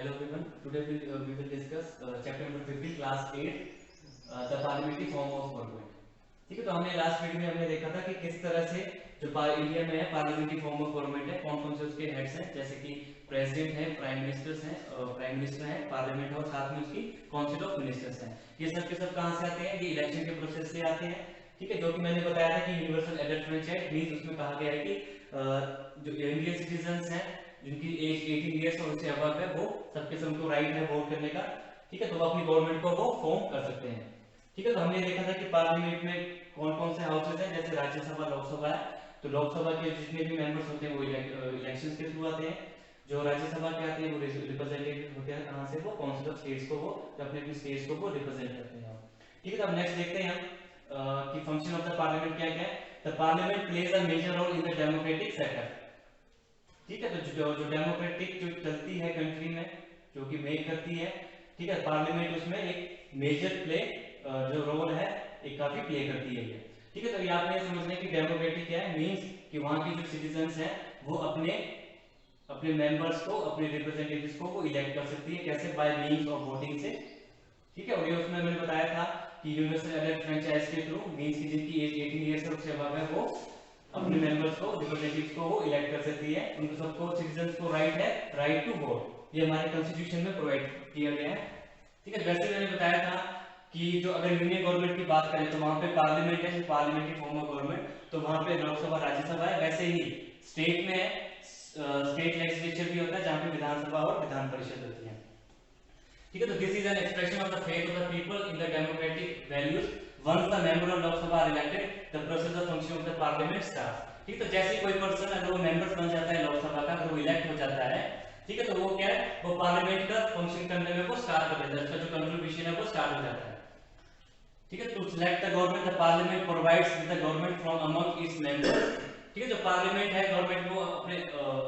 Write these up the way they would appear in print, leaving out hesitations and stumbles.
Hello everyone. Today we will discuss chapter number 15 class 8 the parliamentary form of government. ठीक है, तो हमने last video में हमने देखा था कि किस तरह से जो इंडिया में है पार्लियामेंट्री फॉर्म ऑफ गवर्नमेंट है, कौन कौन से उसके हेड्स हैं, जैसे कि प्रेसिडेंट है, प्राइम मिनिस्टर है, पार्लियामेंट है और साथ में उसकी काउंसिल ऑफ मिनिस्टर्स हैं। ये सब के सब कहाँ से आते हैं? ये इलेक्शन के प्रोसेस से आते हैं। ठीक है, जो कि मैंने बताया था कि यूनिवर्सल एडल्ट फ्रेंचाइज मींस उसमें कहा गया है कि जो इंडियन सिटीजन हैं जिनकी एज 18 इयर्स और उससे अबव है वो सबके सब उनको राइट है वोट करने का। ठीक है, तो वो अपनी गवर्नमेंट को वो फॉर्म कर सकते हैं। ठीक है, तो हमने देखा था कि पार्लियामेंट में कौन कौन से हाउसेज हैं, जैसे राज्यसभा, लोकसभा है। तो लोकसभा के जितने भी मेंबर्स होते हैं वो इलेक्शंस के थ्रू आते हैं। जो राज्यसभा के आते हैं वो रिप्रेजेंटेटिव होते हैं, कहाँ से? वो काउंसिल ऑफ स्टेट्स को वो अपने अपनी स्टेट्स को वो रिप्रेजेंट करते हैं। ठीक है, तो अब नेक्स्ट देखते हैं हम कि फंक्शन ऑफ द पार्लियामेंट क्या क्या है। The parliament plays a major role in the democratic sector. ठीक है, तो जो डेमोक्रेटिक जो चलती है कंट्री में, जो कि मेक करती है, ठीक है, पार्लियामेंट उसमें एक मेजर प्ले जो रोल है एक काफी प्ले करती है ये। ठीक है, तो ये आपने समझना है कि डेमोक्रेटिक क्या है, मींस कि वहां की जो सिटीजंस हैं वो अपने अपने मेंबर्स को, अपने रिप्रेजेंटेटिव्स को वो इलेक्ट कर सकती है। कैसे? बाय मींस ऑफ वोटिंग से। ठीक है, और ये उसमें मैंने बताया था कि यूनिवर्सल एडल्ट फ्रेंचाइज के थ्रू मींस की जिनकी एज 18 ईयर्स से उससे अबव है वो अपने मेंबर्स को, रिप्रेजेंटेटिव्स को वो इलेक्ट कर सकती है। उनको सबको, सिटीजंस को राइट है, राइट टू वोट। ये हमारे कॉन्स्टिट्यूशन में प्रोवाइड किया गया है। ठीक है, वैसे मैंने बताया था कि जो अगर यूनियन गवर्नमेंट की बात करें तो वहां पे पार्लियामेंट है, पार्लियामेंट्री फॉर्म ऑफ गवर्नमेंट, तो वहां पे लोकसभा, राज्यसभा है। वैसे ही स्टेट में स्टेट लेजिस्लेचर भी होता है जहां पे विधानसभा और विधान परिषद होती है। ठीक है, तो this is an expression of the faith of the people in the democratic values. Once the member of Lok Sabha are elected the process of function of the parliament starts. ठीक है, तो जैसे कोई पर्सन अगर वो मेंबर बन जाता है लोकसभा का, अगर वो इलेक्ट हो जाता है, ठीक है, तो वो क्या है, वो पार्लियामेंट का फंक्शन करने में वो स्टार्ट कर देता है, उसका जो कंट्रीब्यूशन है वो स्टार्ट हो जाता है। ठीक है, to select the government the parliament provides with the government from among its members. ठीक है, जो पार्लियामेंट है, गवर्नमेंट वो अपने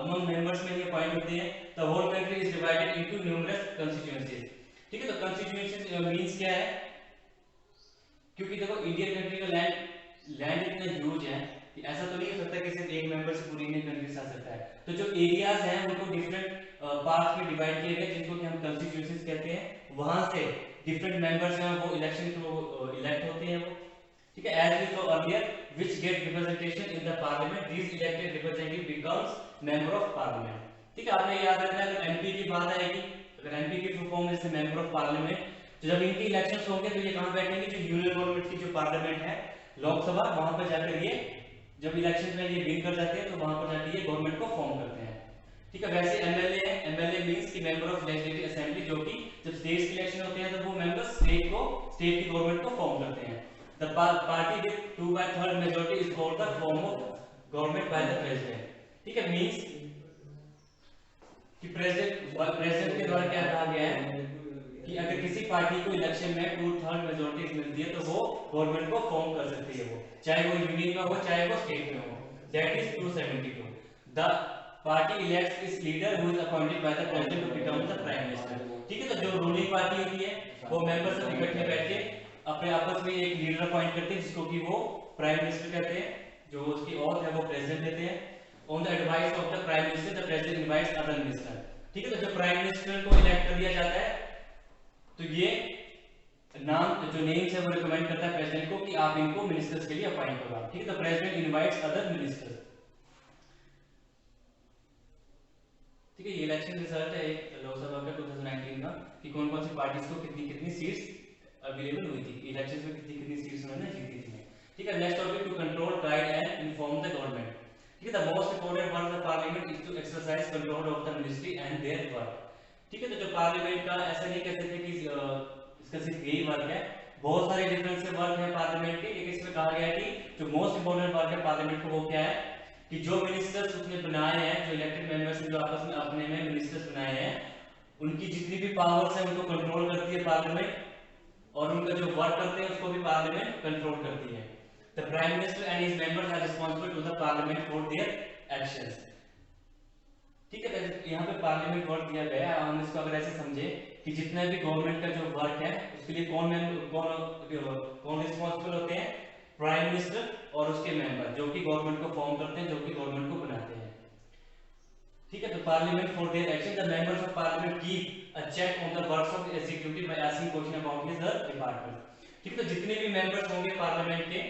अमंग मेंबर्स में ही अपॉइंट होते हैं। The whole country is divided into numerous constituencies. ठीक है, तो कंस्टिट्यूएंसी मींस क्या है, क्योंकि देखो इंडियन कंट्री का लैंड इतना ह्यूज है कि ऐसा तो नहीं हो सकता कि सिर्फ एक मेंबर से पूरी इंडियन कंट्री आ सकता है। तो जो एरियाज हैं उनको डिफरेंट पार्ट्स में डिवाइड किए गए जिनको कि हम कंस्टिट्यूएंसीज कहते हैं। वहां से डिफरेंट मेंबर्स हैं वो इलेक्शन थ्रू इलेक्ट होते हैं वो। ठीक है, as we saw earlier which get representation in the parliament, these elected representative becomes member of parliament. ठीक है, आपने याद रखना है, अगर एमपी की बात आएगी, अगर एमपी की फुल फॉर्म जैसे मेंबर ऑफ पार्लियामेंट, तो जब इनकी इलेक्शंस होंगे तो ये कहां बैठेंगे? जो यूनियन गवर्नमेंट की जो पार्लियामेंट है, लोकसभा, वहां पर जाकर ये जब इलेक्शन में ये विन कर जाते हैं तो वहां पर जाकर ये गवर्नमेंट को फॉर्म करते हैं। ठीक है, वैसे एमएलए है, एमएलए मींस की मेंबर ऑफ लेजिस्लेटिव असेंबली, जो कि जब स्टेट्स की इलेक्शन होते हैं तो वो मेंबर्स स्टेट की गवर्नमेंट को फॉर्म करते हैं। The party with 2/3 majority is called the form of government by the president. ठीक है, मींस कि प्रेसिडेंट के द्वारा क्या कहा गया है कि अगर किसी पार्टी को इलेक्शन में 2/3 मेजॉरिटी मिलती है तो वो गवर्नमेंट को फॉर्म कर सकती है, वो चाहे वो यूनियन में हो चाहे वो स्टेट में हो। That is 272। The party elects its leader who is appointed by the president to become the prime minister. ठीक है, तो जो रूलिंग पार्टी होती है वो मेंबर्स सब इकट्ठे बैठ के अपने आपस में एक लीडर अपॉइंट करते हैं जिसको कि वो प्राइम मिनिस्टर कहते हैं। जो उसकी ऑथ है वो प्रेसिडेंट देते हैं। On the advice of the prime minister the president invites other minister. ठीक है, तो जब प्राइम मिनिस्टर को इलेक्ट कर दिया जाता है तो ये नाम जो नेम्स है वो रिकमेंड करता है प्रेसिडेंट को कि आप इनको मिनिस्टर्स के लिए अपॉइंट करो। ठीक है, तो प्रेसिडेंट इनवाइट्स अदर मिनिस्टर्स। ठीक है, ये इलेक्शन रिजल्ट है लोकसभा का 2019 का कि कौन कौन सी पार्टीज को कितनी कितनी सीट्स अवेलेबल हुई थी, इलेक्शन में कितनी कितनी सीट्स उन्होंने जीती थी। ठीक है, next topic to control, guide and inform the government. ठीक है, the most important work of parliament is to exercise control of the ministry and their work. ठीक है, तो जो पार्लियामेंट का ऐसा नहीं कहते थे कि इसका सिर्फ यही वर्क है, बहुत सारे डिफरेंट से वर्क है पार्लियामेंट के। लेकिन इसमें कहा गया है कि जो मोस्ट इंपोर्टेंट वर्क है पार्लियामेंट को वो क्या है कि जो मिनिस्टर्स उसने बनाए हैं, जो इलेक्टेड मेंबर्स जो आपस में अपने में मिनिस्टर्स बनाए हैं, उनकी जितनी भी पावर्स है उनको कंट्रोल करती है पार्लियामेंट, और उनका जो वर्क करते हैं उसको भी पार्लियामेंट कंट्रोल करती है। The prime minister and his members are responsible to the parliament for their actions. ठीक है, तो यहाँ पे पार्लियामेंट वर्क दिया गया है, हम इसको अगर ऐसे समझे कि जितना भी गवर्नमेंट का जो वर्क है उसके लिए कौन रिस्पांसिबल होते हैं? प्राइम मिनिस्टर और उसके मेंबर, जो कि गवर्नमेंट को फॉर्म करते हैं, जो कि गवर्नमेंट को बनाते हैं। ठीक है, तो parliament for their action the members of parliament keep a check on the works of executive by asking question about his department. ठीक है, तो जितने भी मेंबर्स होंगे पार्लियामेंट के,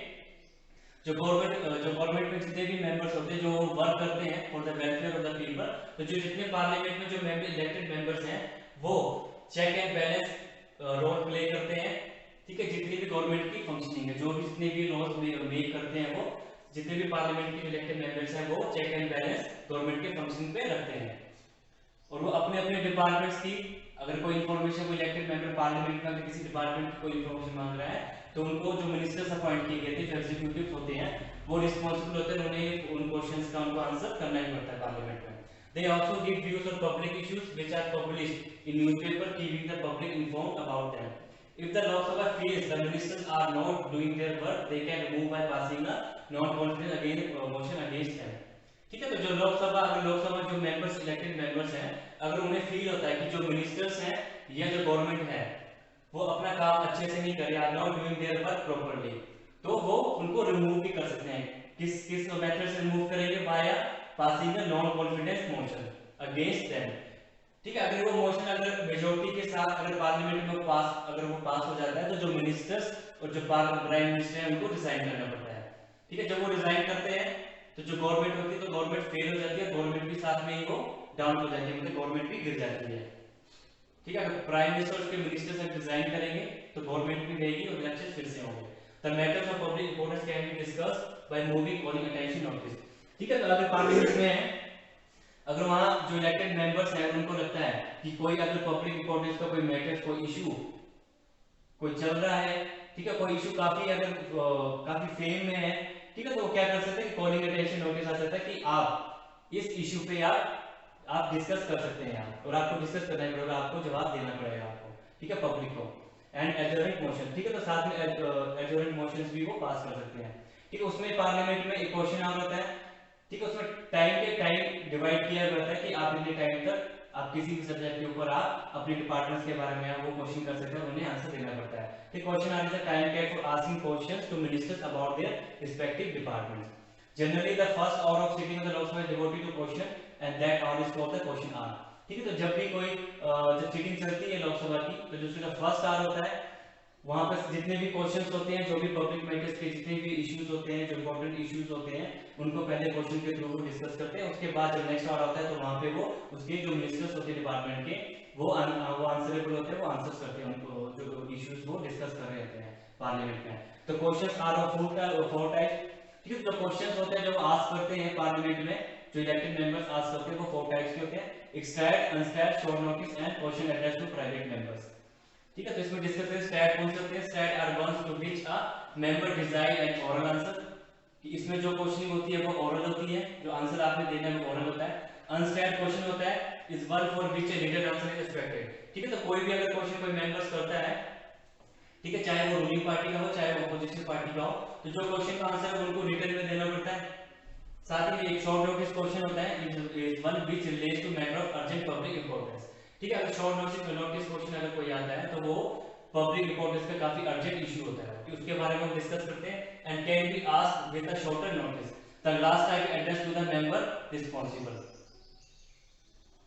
जो गवर्नमेंट में जितने भी मेंबर्स होते हैं जो वर्क करते हैं for the welfare of the people, तो जो जितने पार्लियामेंट में जो इलेक्टेड मेंबर्स हैं वो check and balance role play करते हैं। ठीक है, जितनी भी गवर्नमेंट की फंक्शनिंग है, जो भी जितने भी लॉज मेक करते हैं, वो जितने भी पार्लियामेंट के इलेक्टेड मेंबर्स हैं वो चेक एंड बैलेंस गवर्नमेंट के फंक्शनिंग पे रखते हैं। और वो अपने अपने डिपार्टमेंट्स की अगर कोई इन्फॉर्मेशन, कोई इलेक्टेड मेंबर पार्लियामेंट में अगर किसी डिपार्टमेंट की कोई इन्फॉर्मेशन मांग रहा है, तो उनको जो मिनिस्टर्स अपॉइंट किए गए थे, जो एग्जीक्यूटिव होते हैं, वो रिस्पांसिबल होते हैं, उन्हें उन क्वेश्चंस का उनको आंसर करना ही पड़ता है पार्लियामेंट में। They also give views on public issues which are published in newspaper, keeping the public informed about them. If the Lok Sabha feels the ministers are not doing their work, they can remove by passing a non-confidence against motion against them. ठीक है, तो जो लोकसभा जो members, elected members हैं, अगर उन्हें feel होता है कि जो मिनिस्टर्स हैं या जो गवर्नमेंट है वो अपना काम अच्छे से नहीं कर रहे, are not doing their work properly, तो वो उनको रिमूव भी कर सकते हैं। किस किस मेथड से रिमूव करेंगे? By passing a non confidence motion against them. ठीक है, अगर वो मोशन अगर मेजोरिटी के साथ अगर पार्लियामेंट में अगर वो पास हो जाता है, तो जो मिनिस्टर्स और जो प्राइम मिनिस्टर है उनको रिजाइन करना पड़ता है। ठीक है, जब वो रिजाइन करते हैं तो जो गवर्नमेंट होती है, तो गवर्नमेंट फेल हो जाती है, गवर्नमेंट भी साथ में ही वो डाउन हो जाती है, मतलब गवर्नमेंट भी गिर जाती है। ठीक है, अगर प्राइम मिनिस्टर और उसके मिनिस्टर्स अगर रिजाइन करेंगे तो गवर्नमेंट भी रहेगी और इलेक्शन फिर से होंगे। The matters of public importance can be discussed by moving calling attention of this. ठीक है, तो अगर पार्लियामेंट में है, अगर वहां जो इलेक्टेड मेंबर्स हैं उनको लगता है कि कोई अगर पब्लिक इंपोर्टेंस का कोई मैटर, कोई इशू कोई चल रहा है, ठीक है, कोई इशू काफी फेम में है, ठीक है, तो वो क्या कर सकते हैं, कॉलिंग अटेंशन नोटिस आ सकता है कि आप इस इशू पे आप डिस्कस कर सकते हैं और आपको डिस्कस करना पड़ेगा, आपको जवाब देना पड़ेगा आपको। ठीक है, पब्लिक को। एंड एडजोरेंट मोशन, ठीक है, तो साथ में एडजोरेंट मोशंस भी वो पास कर सकते हैं। ठीक है, उसमें पार्लियामेंट में एक क्वेश्चन और होता है। ठीक है, उसमें टाइम डिवाइड किया जाता है कि आप इतने टाइम तक आप किसी भी सब्जेक्ट के ऊपर आप अपने डिपार्टमेंट्स के बारे में आप वो क्वेश्चन कर सकते हैं, उन्हें आंसर देना पड़ता है। ठीक, question hour is the time cap for asking questions to ministers about their respective departments. Generally the first hour of sitting of the Lok Sabha is devoted to question and that hour is called the question hour. ठीक है, तो जब भी कोई जब sitting चलती है लोकसभा की, तो जो उसका फर्स्ट आवर होता है, वहां पर जितने भी क्वेश्चंस होते हैं, जो भी पब्लिक मैटर्स के जितने भी इश्यूज होते हैं, जो इंपॉर्टेंट इश्यूज होते हैं, उनको पहले क्वेश्चन के थ्रू डिस्कस करते हैं। उसके बाद जब नेक्स्ट आवर आता है, तो वहां पे वो उसके जो मिनिस्टर्स होते हैं डिपार्टमेंट के, वो आंसरेबल होते हैं, वो आंसर्स करते हैं उनको जो इश्यूज वो डिस्कस कर रहे होते हैं पार्लियामेंट में। तो questions are of four types. ठीक है, जो क्वेश्चंस होते हैं जो आस्क करते हैं पार्लियामेंट में, जो इलेक्टेड मेंबर्स आस्क करते हैं, वो 4 टाइप्स के होते हैं: starred, unstarred, short notice and question address to private members. ठीक है, तो इसमें डिस्कस करें स्टैट कौन से होते हैं। Starred are ones to which a member desire an oral answer, कि इसमें जो क्वेश्चनिंग होती है वो ओरल होती है, जो आंसर आपने देना है वो ओरल होता है। अनस्टैट क्वेश्चन होता है is one for which a written answer is expected. ठीक है, तो कोई भी अगर क्वेश्चन कोई मेंबर्स करता है, ठीक है, चाहे वो रूलिंग पार्टी का हो चाहे वो अपोजिशन पार्टी का हो, तो जो क्वेश्चन का आंसर है उनको रिटन में देना पड़ता है। साथ ही एक शॉर्ट नोटिस क्वेश्चन होता है is one which relates to matter of urgent public importance. ठीक है, अगर शॉर्ट नोटिस क्वेश्चन अगर कोई आता है, तो वो पब्लिक इंपॉर्टेंस का काफी अर्जेंट इशू होता है, कि उसके बारे में हम डिस्कस करते हैं। And can be asked with a shorter notice the last time address to the member responsible.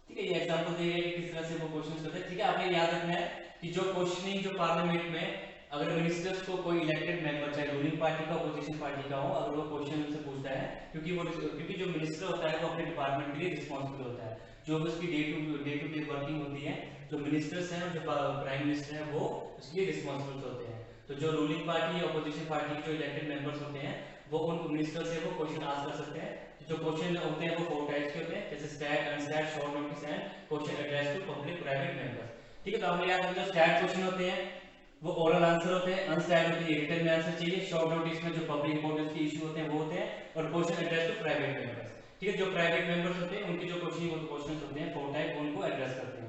ठीक है, ये एग्जांपल दिए गए किस तरह से वो क्वेश्चंस करते हैं। ठीक है, आपने याद रखना है कि जो क्वेश्चनिंग जो पार्लियामेंट में अगर मिनिस्टर्स को कोई इलेक्टेड मेंबर, चाहे रूलिंग पार्टी का अपोजिशन पार्टी का हो, अगर वो क्वेश्चन उनसे पूछता है, क्योंकि जो मिनिस्टर होता है वो अपने डिपार्टमेंट के लिए रिस्पांसिबल होता है, जो भी उसकी डे टू डे वर्किंग होती है, जो मिनिस्टर्स हैं, जो प्राइम मिनिस्टर हैं, वो उसके लिए रिस्पांसिबल होते हैं। तो जो रूलिंग पार्टी या अपोजिशन पार्टी के जो इलेक्टेड मेंबर्स होते हैं, वो उन मिनिस्टर से वो क्वेश्चन आस्क कर सकते हैं। जो क्वेश्चन होते हैं वो 4 टाइप्स के होते हैं, जैसे starred, unstarred, short notice and question address to public private members. ठीक है, तो हमने याद रखना स्टैट क्वेश्चन होते हैं वो ओरल आंसर होते हैं, अनस्टैट होते हैं रिटन में आंसर चाहिए, शॉर्ट नोटिस में जो पब्लिक इंपॉर्टेंस के इशू होते हैं वो होते हैं, और question address to private members. ठीक है, जो प्राइवेट मेंबर्स होते हैं उनके जो क्वेश्चंस होते हैं 4 टाइप, उनको एड्रेस करते हैं।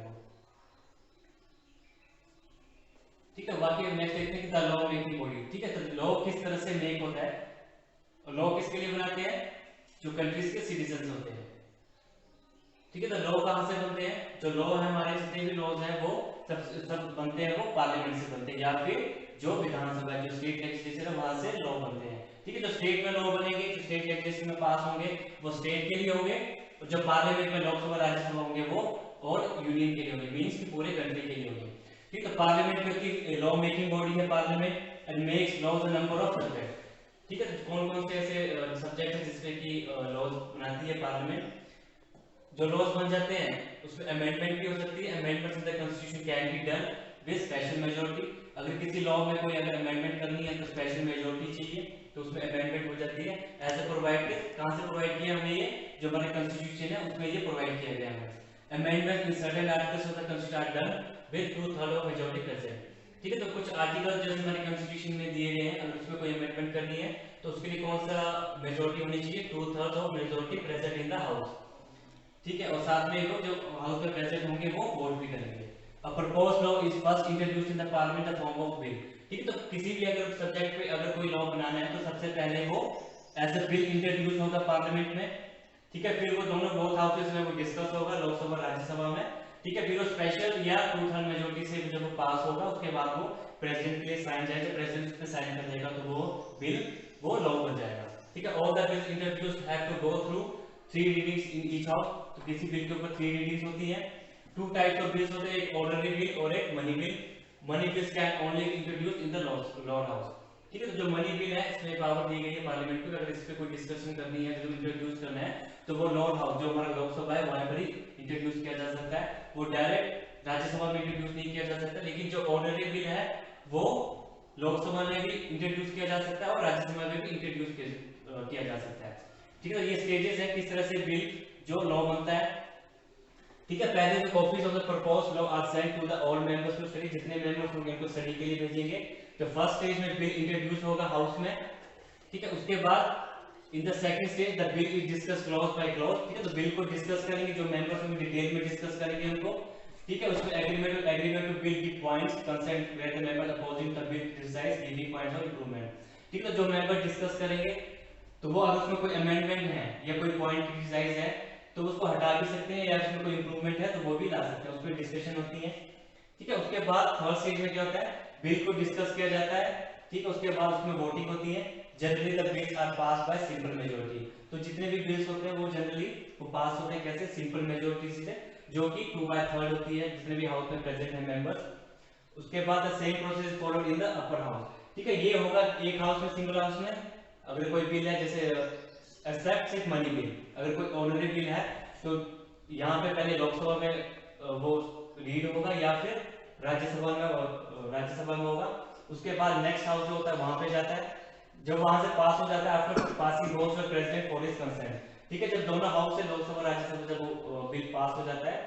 ठीक है, बाकी नेक्स्ट देखते हैं कि द लॉ मेकिंग बॉडी। ठीक है, तो लॉ किस तरह से मेक होता है, और लॉ किसके लिए बनाते हैं, जो कंट्रीज के सिटीजन होते हैं। ठीक है, तो लॉ कहां से बनते हैं, जो लॉ है हमारे जितने भी लॉज हैं वो सब बनते हैं, वो पार्लियामेंट से बनते हैं, या फिर जो विधानसभा जो स्टेट लेजिस्लेचर है वहां से लॉ बनते हैं। ठीक है, जो स्टेट में लॉ बनेंगे, जो स्टेट लेजिस्लेशन में पास होंगे, वो स्टेट के लिए होंगे, जो पार्लियामेंट में लोकसभा राज्यसभा होंगे वो और यूनियन के लिए होंगे, मींस कि पूरे कंट्री के लिए होंगे। ठीक है, पार्लियामेंट की लॉ मेकिंग बॉडी है parliament and makes laws a number of subject. ठीक है, तो कौन कौन से ऐसे सब्जेक्ट है जिसपे की लॉज बनाती है पार्लियामेंट। जो लॉज बन जाते हैं उसमें अमेंडमेंट भी हो सकती है, amendment in the constitution can be done with special majority. अगर किसी लॉ में कोई अगर अमेंडमेंट करनी है तो स्पेशल मेजॉरिटी चाहिए, तो उसमें अमेंडमेंट हो जाती है। एज ए प्रोवाइडेड, कहां से प्रोवाइड किया हमें, ये जो हमारे कॉन्स्टिट्यूशन है उसमें ये प्रोवाइड किया गया है। Amendment in certain articles of the constitution are done with 2/3 of majority present. ठीक है, तो कुछ आर्टिकल जैसे हमारे कॉन्स्टिट्यूशन में दिए गए हैं, अगर उसमें कोई अमेंडमेंट करनी है तो उसके लिए कौन सा मेजॉरिटी होनी चाहिए, 2/3 of majority present in the house. ठीक है, और साथ में लोग जो हाउस में प्रेजेंट होंगे वो वोट भी करेंगे। A proposed law is first introduced in the parliament the form of bill. ठीक है, तो किसी भी अगर सब्जेक्ट पे अगर कोई लॉ बनाना है तो सबसे पहले वो एज अ बिल इंट्रोड्यूस होगा पार्लियामेंट में। ठीक है, फिर वो दोनों बोथ हाउसेस में वो डिस्कस होगा, लोकसभा राज्यसभा में। ठीक है, फिर वो स्पेशल या 2/3 मेजॉरिटी से जब वो पास होगा उसके बाद वो प्रेसिडेंट के लिए साइन जाएगा, प्रेसिडेंट उस पे साइन कर देगा तो वो बिल वो लॉ बन जाएगा। ठीक है, all the bills introduced have to go through 3 readings in each house. तो किसी बिल के ऊपर 3 रीडिंग्स होती है। 2 टाइप्स ऑफ बिल्स होते हैं, एक ऑर्डिनरी बिल और एक money bill. Money bills can only introduce in the Lord house. ठीक है, तो जो मनी बिल है इसमें पावर दी गई है पार्लियामेंट को, अगर इस पे कोई डिस्कशन करनी है जो इंट्रोड्यूस करना है तो वो लॉर्ड हाउस जो हमारा लोकसभा है वहां पर ही इंट्रोड्यूस किया जा सकता है। वो डायरेक्ट राज्यसभा में इंट्रोड्यूस नहीं किया जा सकता, लेकिन जो ऑर्डिनरी बिल है वो लोकसभा में भी इंट्रोड्यूस किया जा सकता है और राज्यसभा में भी इंट्रोड्यूस किया जा सकता है। ठीक है, ये स्टेजेस है किस तरह से बिल जो लॉ बनता है। ठीक है, पहले जो copies of the proposed law are sent to the all members to study. जितने मेंबर्स होंगे उनको स्टडी के लिए भेजेंगे। तो फर्स्ट स्टेज में बिल इंट्रोड्यूस होगा हाउस में। ठीक है, उसके बाद in the second stage the bill is discuss clause by clause. ठीक है, तो बिल को डिस्कस करेंगे, जो मेंबर्स होंगे डिटेल में डिस्कस करेंगे उनको। ठीक है, उसमें agreement to bill give points consent where the member opposing the bill criticise giving points of improvement. ठीक है, जो मेंबर डिस्कस करेंगे तो वो अगर उसमें कोई अमेंडमेंट है या कोई पॉइंट क्रिटिसाइज है तो उसको हटा भी सकते हैं, या उसमें कोई इंप्रूवमेंट है तो वो भी ला सकते हैं, उसमें डिस्कशन होती है। ठीक है, उसके बाद थर्ड स्टेज में क्या होता है, बिल को डिस्कस किया जाता है। ठीक है, उसके बाद उसमें वोटिंग होती है। Generally the bills are pass by simple majority. तो जितने भी बिल्स होते हैं वो जनरली वो पास होते हैं कैसे, सिंपल मेजॉरिटी से, जो कि 2/3 होती है जितने भी हाउस में प्रेजेंट है मेंबर्स। उसके बाद the same process followed in the upper house. ठीक है, ये होगा एक हाउस में, सिंगल हाउस में। अगर कोई बिल है जैसे एक्सेप्ट सिर्फ मनी बिल, अगर कोई ऑर्डिनरी बिल है तो यहाँ पे पहले लोकसभा में वो रीड होगा या फिर राज्यसभा में होगा। उसके बाद नेक्स्ट हाउस जो होता है वहां पे जाता है। जब वहां से पास हो जाता है after passing both the president for his consent. ठीक है, जब दोनों हाउस से लोकसभा राज्यसभा जब वो बिल पास हो जाता है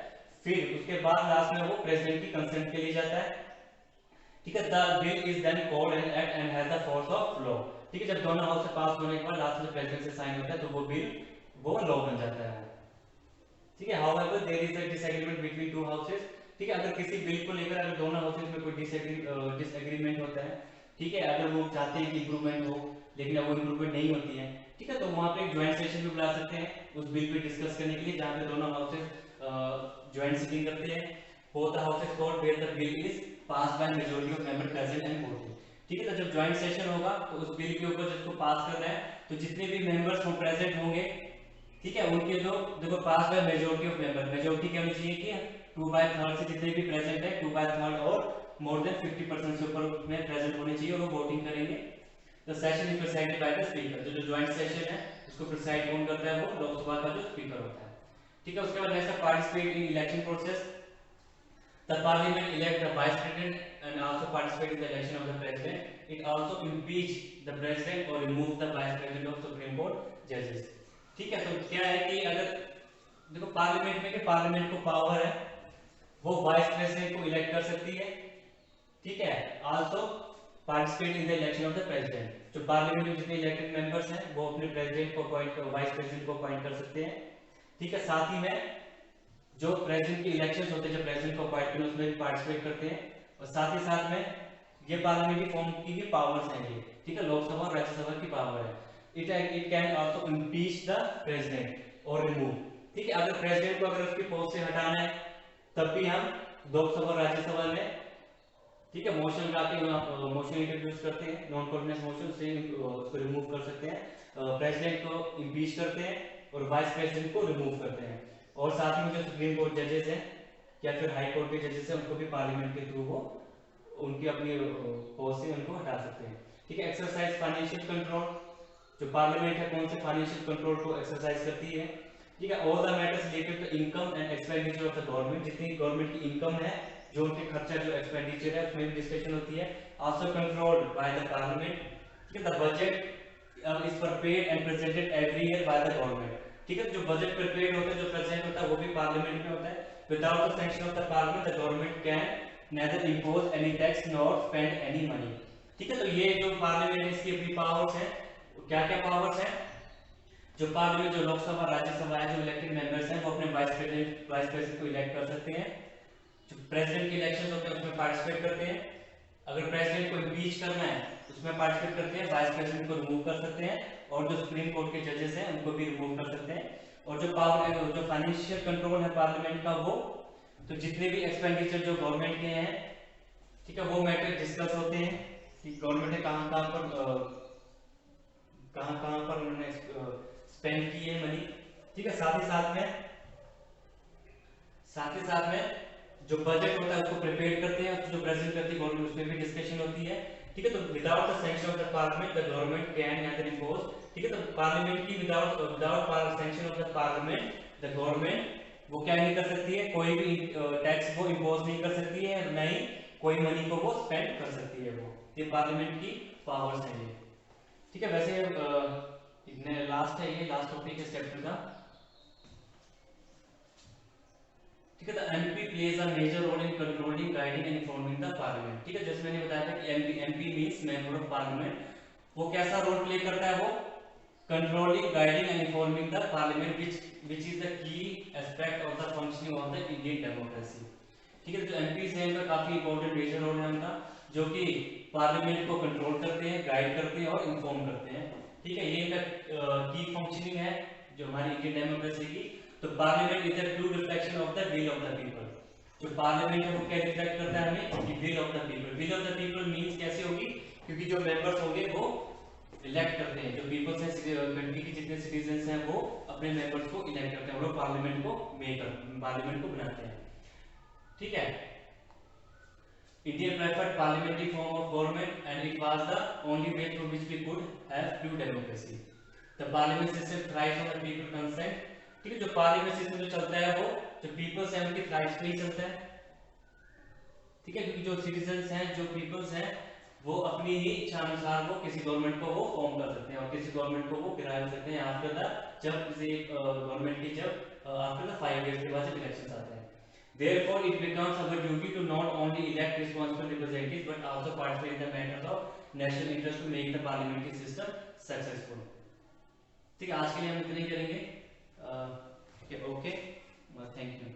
फिर उसके बाद लास्ट में वो प्रेसिडेंट की कंसेंट के लिए जाता है। ठीक है, the bill is then called an act and has the force of law. ठीक है, जब दोनों हाउस से पास होने के बाद लास्ट में प्रेसिडेंट से साइन होता है तो वो बिल वो लॉ बन जाता है। ठीक है, however there is a disagreement between two houses. ठीक है, अगर किसी बिल को लेकर अगर दोनों हाउसेस में कोई डिसएग्रीमेंट होता है, ठीक है, अगर वो चाहते हैं कि इंप्रूवमेंट हो लेकिन अब वो इंप्रूवमेंट नहीं होती है, ठीक है, तो वहां पे एक ज्वाइंट सेशन भी बुला सकते हैं उस बिल पे डिस्कस करने के लिए, जहां पे दोनों हाउसेस ज्वाइंट सिटिंग करते हैं। Both the houses called where the bill is pass by majority of member present and voting. ठीक है, तो जब ज्वाइंट सेशन होगा तो उस बिल के ऊपर जिसको पास करना है तो जितने भी मेंबर्स वो प्रेजेंट होंगे, ठीक है, उनके जो देखो pass by majority of member, majority क्या होनी चाहिए कि 2/3 से जितने भी प्रेजेंट है 2/3 और मोर देन 50% से ऊपर में प्रेजेंट होने चाहिए और वो वोटिंग करेंगे। The session is preceded by the speaker. जो ज्वाइंट सेशन है उसको प्रेसाइड कौन करता है, वो लोकसभा का जो स्पीकर होता है। ठीक है, उसके बाद next participate in election process. The parliament elect the vice president and also participate in the election of the president. It also impeach the president or remove the vice president of Supreme Court judges. ठीक है, तो क्या है कि अगर देखो parliament में, कि पार्लियामेंट को पावर है वो वाइस प्रेसिडेंट को इलेक्ट कर सकती है। ठीक है, also participate in the election of the president. जो पार्लियामेंट में जितने इलेक्टेड मेंबर्स हैं वो अपने प्रेसिडेंट को अपॉइंट, वाइस प्रेसिडेंट को अपॉइंट कर सकते हैं। ठीक है, साथ ही में जो प्रेसिडेंट के इलेक्शंस होते हैं, जो प्रेसिडेंट को अपॉइंट करते हैं उसमें भी पार्टिसिपेट करते हैं। और साथ ही साथ में ये पार्लियामेंट्री फॉर्म की भी पावर्स हैं ये। ठीक है, लोकसभा और राज्यसभा की पावर है। It can also impeach the president और रिमूव। ठीक है, अगर प्रेसिडेंट को अगर उसकी पोस्ट से हटाना है तब भी हम लोकसभा और राज्यसभा में, ठीक है, मोशन लगा के मोशन इंट्रोड्यूस करते हैं, नॉन कॉन्फिडेंस मोशन से उसको रिमूव कर सकते हैं। प्रेसिडेंट को इम्पीच करते हैं और वाइस प्रेसिडेंट को रिमूव करते हैं। और साथ ही में जो सुप्रीम कोर्ट जजेस हैं या फिर हाई कोर्ट के जजेस हैं उनको भी पार्लियामेंट के थ्रू वो उनकी अपनी पोस्ट से उनको हटा सकते हैं। ठीक है, एक्सरसाइज फाइनेंशियल कंट्रोल, जो पार्लियामेंट है कौन से फाइनेंशियल कंट्रोल को एक्सरसाइज करती है। ठीक है, all the matters related to income and expenditure of the government, जितनी गवर्नमेंट की इनकम है, जो उनके खर्चा जो एक्सपेंडिचर है उसमें भी डिस्कशन होती है। Also controlled by the parliament. ठीक है, the budget is prepared and presented every year by the government. ठीक है, जो बजट प्रिपेयर्ड होता है, जो प्रेजेंट होता है वो भी पार्लियामेंट में होता है। Without the sanction of the parliament the government can nether impose any tax nor spend any money. ठीक है, तो ये जो पार्लियामेंट है इसकी अपनी पावर्स है। क्या क्या पावर्स है? जो पार्लियामेंट, जो लोकसभा राज्यसभा है, जो इलेक्टेड मेंबर्स हैं वो अपने वाइस प्रेसिडेंट को इलेक्ट कर सकते हैं। जो प्रेसिडेंट के इलेक्शन होते हैं उसमें पार्टिसिपेट करते हैं। अगर प्रेसिडेंट को इम्पीच करना है उसमें पार्टिसिपेट करते हैं। वाइस प्रेसिडेंट को रिमूव कर सकते हैं और जो सुप्रीम कोर्ट के जजेस हैं उनको भी रिमूव कर सकते हैं। और जो पावर, जो फाइनेंशियल कंट्रोल है पार्लियामेंट का, वो तो जितने भी एक्सपेंडिचर जो गवर्नमेंट के हैं, ठीक है, वो मैटर डिस्कस होते हैं कि गवर्नमेंट ने कहां पर उन्होंने स्पेंड की है मनी। ठीक है, साथ ही साथ में जो बजट होता है उसको प्रिपेयर करते हैं, जो प्रेजेंट करती है गवर्नमेंट उसमें भी डिस्कशन होती है। ठीक है, तो without the sanction of the parliament the government can nether impose. ठीक है, तो पार्लियामेंट की without sanction of the parliament the government वो क्या नहीं कर सकती है, कोई भी टैक्स वो इंपोज नहीं कर सकती है, न ही कोई मनी को वो स्पेंड कर सकती है। वो ये पार्लियामेंट की पावर्स हैं ये। ठीक है, वैसे लास्ट है, ये लास्ट टॉपिक है चैप्टर का। ठीक है, तो MP plays a major role in controlling, guiding and informing the parliament. ठीक है, जैसे मैंने बताया था कि MP means member of parliament. वो कैसा रोल प्ले करता है? वो controlling, guiding and informing the parliament which is the key aspect of the functioning of the Indian democracy. ठीक है, जो एमपीज हैं उनका काफी इंपॉर्टेंट मेजर रोल है उनका, जो कि पार्लियामेंट को कंट्रोल करते हैं, गाइड करते हैं और इन्फॉर्म करते हैं। ठीक है, ये इनका की फंक्शनिंग है जो हमारी इंडियन डेमोक्रेसी की। तो parliament is a true reflection of the will of the people. जो पार्लियामेंट है वो क्या रिफ्लेक्ट करता है हमें? कि will of the people. Will of the people means कैसे होगी? क्योंकि जो मेंबर्स होंगे वो इलेक्ट करते हैं, जो पीपल्स हैं, कंट्री के जितने सिटीजंस हैं वो अपने मेंबर्स को इलेक्ट करते हैं और पार्लियामेंट को बनाते हैं। ठीक है, India preferred parliamentary form of government and it was the only way through which we could have true democracy. The parliament system thrives on the people consent. ठीक है, जो पार्लियामेंट सिस्टम जो चलता है वो जो पीपल्स हैं उनकी थ्राइव्स पे ही चलता है। ठीक है, क्योंकि जो सिटीजंस हैं, जो पीपल्स हैं, वो अपनी ही इच्छा अनुसार वो किसी गवर्नमेंट को वो फॉर्म कर सकते हैं और किसी गवर्नमेंट को वो गिरा सकते हैं आफ्टर द जब किसी गवर्नमेंट की आफ्टर द 5 years के बाद जब इलेक्शंस आते हैं। Therefore, it becomes our duty to not only elect responsible representatives but also participate in the matters of national interest to make the parliamentary system successful. ठीक है, आज के लिए हम इतना ही करेंगे। Okay, thank you.